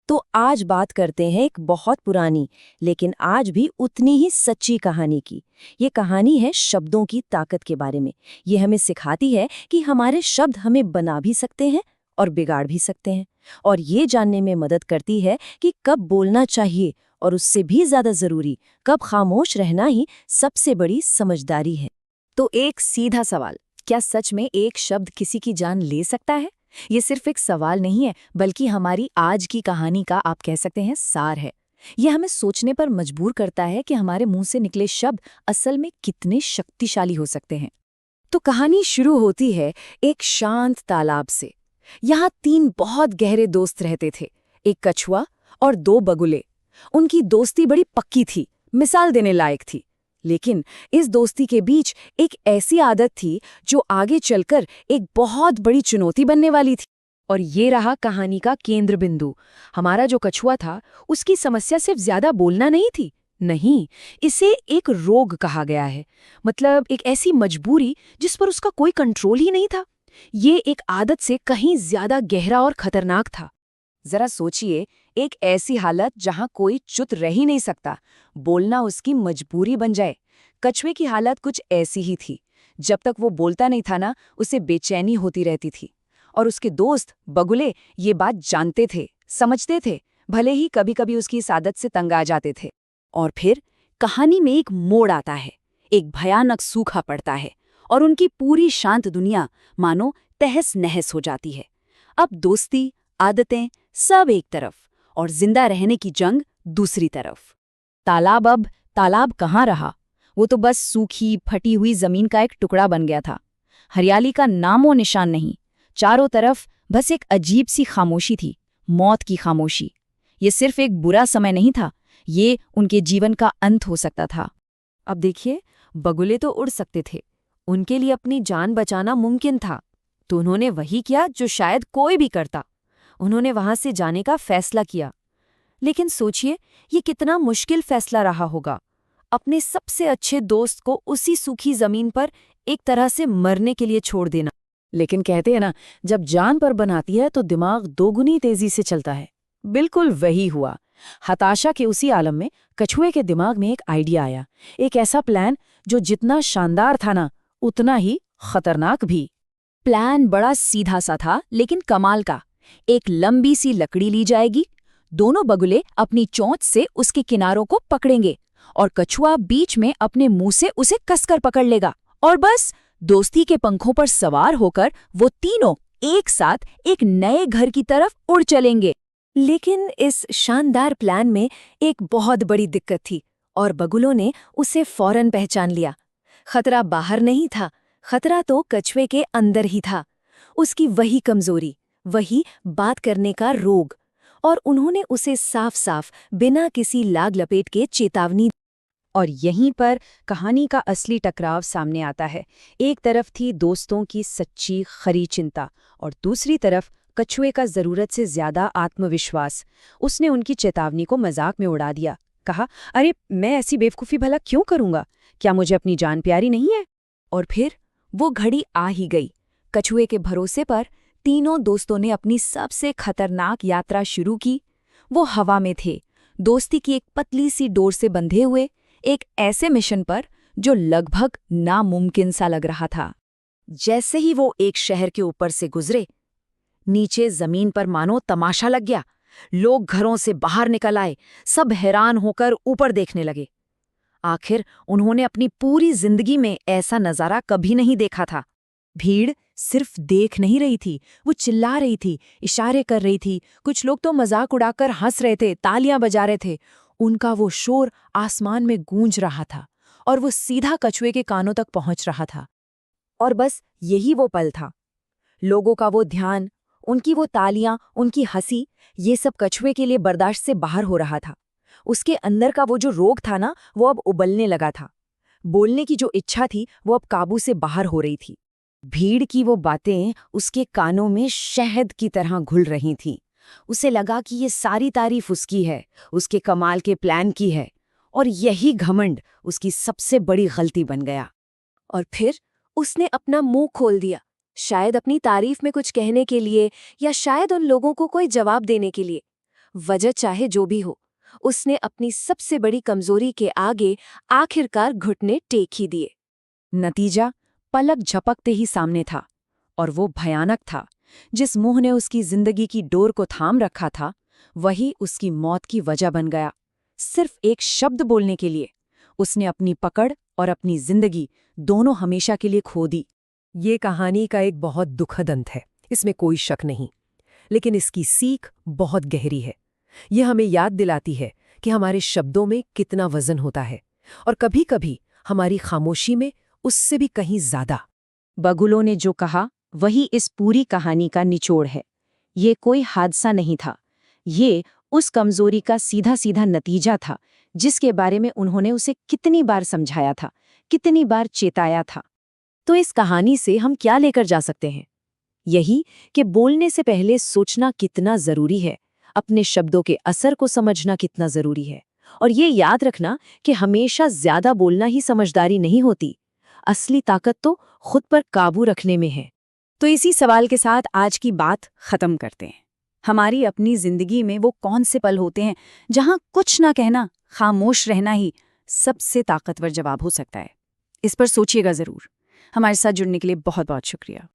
तो आज बात करते हैं एक बहुत पुरानी लेकिन आज भी उतनी ही सच्ची कहानी की। ये कहानी है शब्दों की ताकत के बारे में। ये हमें सिखाती है कि हमारे शब्द हमें बना भी सकते हैं और बिगाड़ भी सकते हैं। और ये जानने में मदद करती है कि कब बोलना चाहिए और उससे भी ज्यादा जरूरी कब खामोश रहना ही सबसे बड़ी समझदारी है। तो एक सीधा सवाल, क्या सच में एक शब्द किसी की जान ले सकता है? ये सिर्फ एक सवाल नहीं है, बल्कि हमारी आज की कहानी का आप कह सकते हैं सार है। ये हमें सोचने पर मजबूर करता है कि हमारे मुंह से निकले शब्द असल में कितने शक्तिशाली हो सकते हैं। तो कहानी शुरू होती है एक शांत तालाब से। यहाँ 3 बहुत गहरे दोस्त रहते थे, एक कछुआ और 2 बगुले। उनकी दोस्ती बड़ी पक्की थी, मिसाल देने लायक थी। लेकिन इस दोस्ती के बीच एक ऐसी आदत थी जो आगे चलकर एक बहुत बड़ी चुनौती बनने वाली थी। और ये रहा कहानी का केंद्र बिंदु। हमारा जो कछुआ था, उसकी समस्या सिर्फ ज्यादा बोलना नहीं थी। नहीं, इसे एक रोग कहा गया है। मतलब एक ऐसी मजबूरी जिस पर उसका कोई कंट्रोल ही नहीं था। ये एक आदत से कहीं ज्यादा गहरा और खतरनाक था। जरा सोचिए, एक ऐसी हालत जहां कोई चुप रह ही नहीं सकता, बोलना उसकी मजबूरी बन जाए। कछुए की हालत कुछ ऐसी ही थी। जब तक वो बोलता नहीं था ना, उसे बेचैनी होती रहती थी। और उसके दोस्त बगुले ये बात जानते थे, समझते थे, भले ही कभी कभी उसकी इस आदत से तंग आ जाते थे। और फिर कहानी में एक मोड़ आता है। एक भयानक सूखा पड़ता है और उनकी पूरी शांत दुनिया मानो तहस नहस हो जाती है। अब दोस्ती, आदतें सब एक तरफ और जिंदा रहने की जंग दूसरी तरफ। तालाब अब तालाब कहाँ रहा? वो तो बस सूखी फटी हुई जमीन का एक टुकड़ा बन गया था। हरियाली का नामो निशान नहीं। चारों तरफ बस एक अजीब सी खामोशी थी, मौत की खामोशी। ये सिर्फ एक बुरा समय नहीं था, ये उनके जीवन का अंत हो सकता था। अब देखिए, बगुले तो उड़ सकते थे, उनके लिए अपनी जान बचाना मुमकिन था। तो उन्होंने वही किया जो शायद कोई भी करता। उन्होंने वहां से जाने का फैसला किया। लेकिन सोचिए, ये कितना मुश्किल फैसला रहा होगा, अपने सबसे अच्छे दोस्त को उसी सूखी जमीन पर एक तरह से मरने के लिए छोड़ देना। लेकिन कहते हैं ना, जब जान पर बनाती है तो दिमाग दोगुनी तेजी से चलता है। बिल्कुल वही हुआ। हताशा के उसी आलम में कछुए के दिमाग में एक आइडिया आया, एक ऐसा प्लान जो जितना शानदार था ना, उतना ही खतरनाक भी। प्लान बड़ा सीधा सा था, लेकिन कमाल का। एक लंबी सी लकड़ी ली जाएगी, दोनों बगुले अपनी चोंच से उसके किनारों को पकड़ेंगे और कछुआ बीच में अपने मुंह से उसे कसकर पकड़ लेगा। और बस दोस्ती के पंखों पर सवार होकर वो तीनों एक साथ एक नए घर की तरफ उड़ चलेंगे। लेकिन इस शानदार प्लान में एक बहुत बड़ी दिक्कत थी और बगुलों ने उसे फौरन पहचान लिया। खतरा बाहर नहीं था, खतरा तो कछुए के अंदर ही था। उसकी वही कमजोरी, वही बात करने का रोग। और उन्होंने उसे साफ साफ बिना किसी लाग लपेट के चेतावनी। और यहीं पर कहानी का असली टकराव सामने आता है। एक तरफ थी दोस्तों की सच्ची खरी चिंता और दूसरी तरफ कछुए का जरूरत से ज्यादा आत्मविश्वास। उसने उनकी चेतावनी को मजाक में उड़ा दिया, कहा, अरे मैं ऐसी बेवकूफ़ी भला क्यों करूंगा? क्या मुझे अपनी जान प्यारी नहीं है? और फिर वो घड़ी आ ही गई। कछुए के भरोसे पर तीनों दोस्तों ने अपनी सबसे खतरनाक यात्रा शुरू की। वो हवा में थे, दोस्ती की एक पतली सी डोर से बंधे हुए, एक ऐसे मिशन पर जो लगभग नामुमकिन सा लग रहा था। जैसे ही वो एक शहर के ऊपर से गुजरे, नीचे जमीन पर मानो तमाशा लग गया। लोग घरों से बाहर निकल आए, सब हैरान होकर ऊपर देखने लगे। आखिर उन्होंने अपनी पूरी जिंदगी में ऐसा नजारा कभी नहीं देखा था। भीड़ सिर्फ देख नहीं रही थी, वो चिल्ला रही थी, इशारे कर रही थी। कुछ लोग तो मजाक उड़ाकर हंस रहे थे, तालियां बजा रहे थे। उनका वो शोर आसमान में गूंज रहा था और वो सीधा कछुए के कानों तक पहुंच रहा था। और बस यही वो पल था। लोगों का वो ध्यान, उनकी वो तालियां, उनकी हंसी, ये सब कछुए के लिए बर्दाश्त से बाहर हो रहा था। उसके अंदर का वो जो रोग था ना, वो अब उबलने लगा था। बोलने की जो इच्छा थी, वो अब काबू से बाहर हो रही थी। भीड़ की वो बातें उसके कानों में शहद की तरह घुल रही थीं। उसे लगा कि ये सारी तारीफ उसकी है, उसके कमाल के प्लान की है। और यही घमंड उसकी सबसे बड़ी गलती बन गया। और फिर उसने अपना मुंह खोल दिया, शायद अपनी तारीफ में कुछ कहने के लिए या शायद उन लोगों को कोई जवाब देने के लिए। वजह चाहे जो भी हो, उसने अपनी सबसे बड़ी कमजोरी के आगे आखिरकार घुटने टेक ही दिए। नतीजा पलक झपकते ही सामने था, और वो भयानक था। जिस मुंह ने उसकी जिंदगी की डोर को थाम रखा था, वही उसकी मौत की वजह बन गया। सिर्फ एक शब्द बोलने के लिए उसने अपनी पकड़ और अपनी जिंदगी दोनों हमेशा के लिए खो दी। ये कहानी का एक बहुत दुखद अंत है, इसमें कोई शक नहीं। लेकिन इसकी सीख बहुत गहरी है। ये हमें याद दिलाती है कि हमारे शब्दों में कितना वजन होता है, और कभी-कभी हमारी खामोशी में उससे भी कहीं ज्यादा। बगुलों ने जो कहा वही इस पूरी कहानी का निचोड़ है। ये कोई हादसा नहीं था, ये उस कमजोरी का सीधा सीधा नतीजा था जिसके बारे में उन्होंने उसे कितनी बार समझाया था, कितनी बार चेताया था। तो इस कहानी से हम क्या लेकर जा सकते हैं? यही कि बोलने से पहले सोचना कितना जरूरी है, अपने शब्दों के असर को समझना कितना जरूरी है, और ये याद रखना कि हमेशा ज्यादा बोलना ही समझदारी नहीं होती। असली ताकत तो खुद पर काबू रखने में है। तो इसी सवाल के साथ आज की बात खत्म करते हैं। हमारी अपनी जिंदगी में वो कौन से पल होते हैं जहां कुछ ना कहना, खामोश रहना ही सबसे ताकतवर जवाब हो सकता है? इस पर सोचिएगा जरूर। हमारे साथ जुड़ने के लिए बहुत बहुत शुक्रिया।